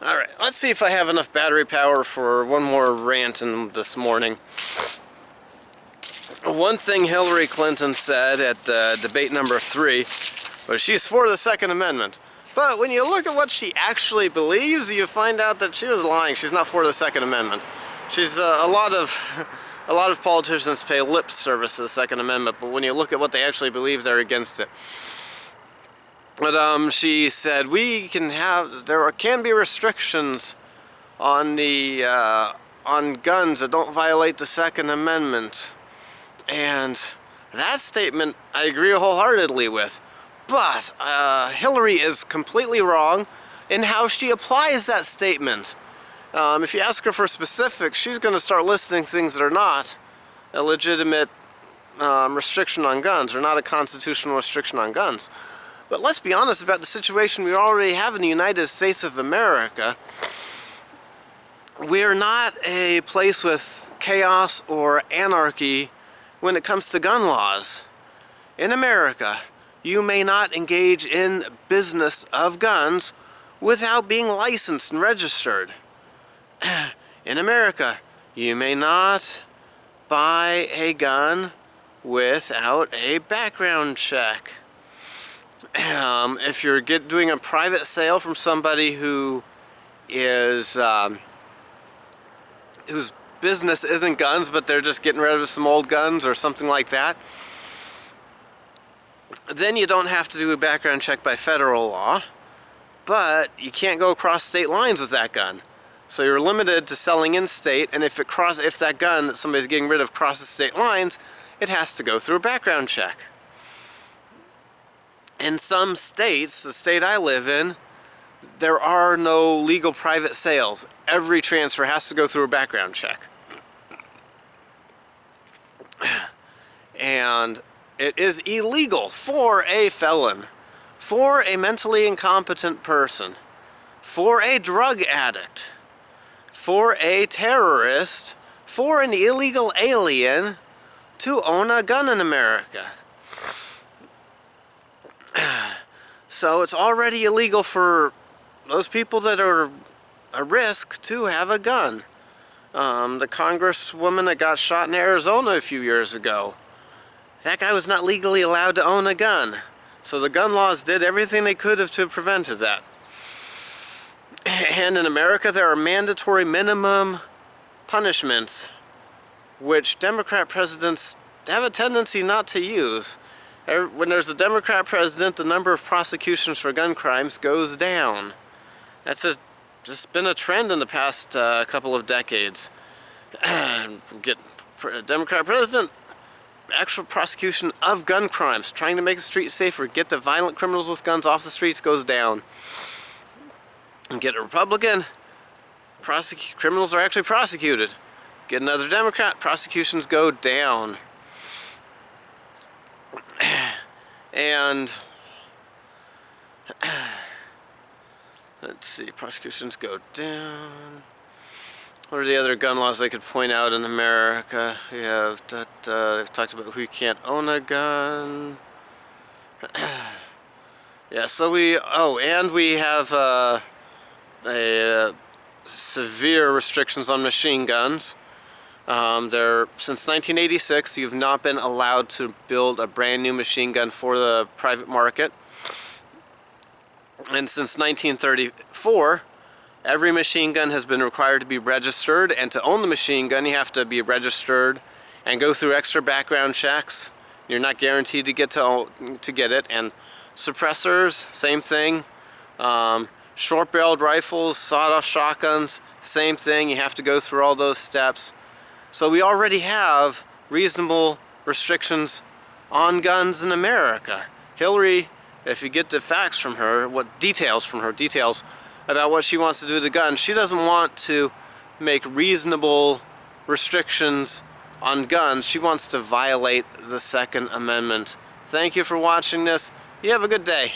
Alright, let's see if I have enough battery power for one more rant this morning. One thing Hillary Clinton said at debate number 3 was she's for the Second Amendment. But when you look at what she actually believes, you find out that she was lying. She's not for the Second Amendment. She's a lot of politicians pay lip service to the Second Amendment, but when you look at what they actually believe, they're against it. But she said there can be restrictions on the on guns that don't violate the Second Amendment, and that statement I agree wholeheartedly with. But Hillary is completely wrong in how she applies that statement. If you ask her for specifics, she's going to start listing things that are not a legitimate restriction on guns, or not a constitutional restriction on guns. But let's be honest about the situation we already have in the United States of America. We're not a place with chaos or anarchy when it comes to gun laws. In America, you may not engage in business of guns without being licensed and registered. In America, you may not buy a gun without a background check. If you're doing a private sale from somebody who is whose business isn't guns, but they're just getting rid of some old guns or something like that, then you don't have to do a background check by federal law, but you can't go across state lines with that gun. So you're limited to selling in state, and if that gun that somebody's getting rid of crosses state lines, it has to go through a background check. In some states, the state I live in, there are no legal private sales. Every transfer has to go through a background check. And it is illegal for a felon, for a mentally incompetent person, for a drug addict, for a terrorist, for an illegal alien to own a gun in America. So it's already illegal for those people that are a risk to have a gun. The congresswoman that got shot in Arizona a few years ago, that guy was not legally allowed to own a gun. So the gun laws did everything they could have to prevent that. And in America, there are mandatory minimum punishments, which Democrat presidents have a tendency not to use. When there's a Democrat president, the number of prosecutions for gun crimes goes down. That's just been a trend in the past couple of decades. Get a Democrat president, actual prosecution of gun crimes, trying to make the streets safer, get the violent criminals with guns off the streets, goes down. And get a Republican, criminals are actually prosecuted. Get another Democrat, prosecutions go down. And let's see, prosecutions go down. What are the other gun laws I could point out in America? We have they've talked about who can't own a gun. Yeah, so we have severe restrictions on machine guns. Since 1986, you've not been allowed to build a brand new machine gun for the private market. And since 1934, every machine gun has been required to be registered, and to own the machine gun, you have to be registered and go through extra background checks. You're not guaranteed to get it. And suppressors, same thing. Short-barreled rifles, sawed-off shotguns, same thing. You have to go through all those steps. So we already have reasonable restrictions on guns in America. Hillary, if you get the facts from her, details about what she wants to do to the gun, she doesn't want to make reasonable restrictions on guns. She wants to violate the Second Amendment. Thank you for watching this. You have a good day.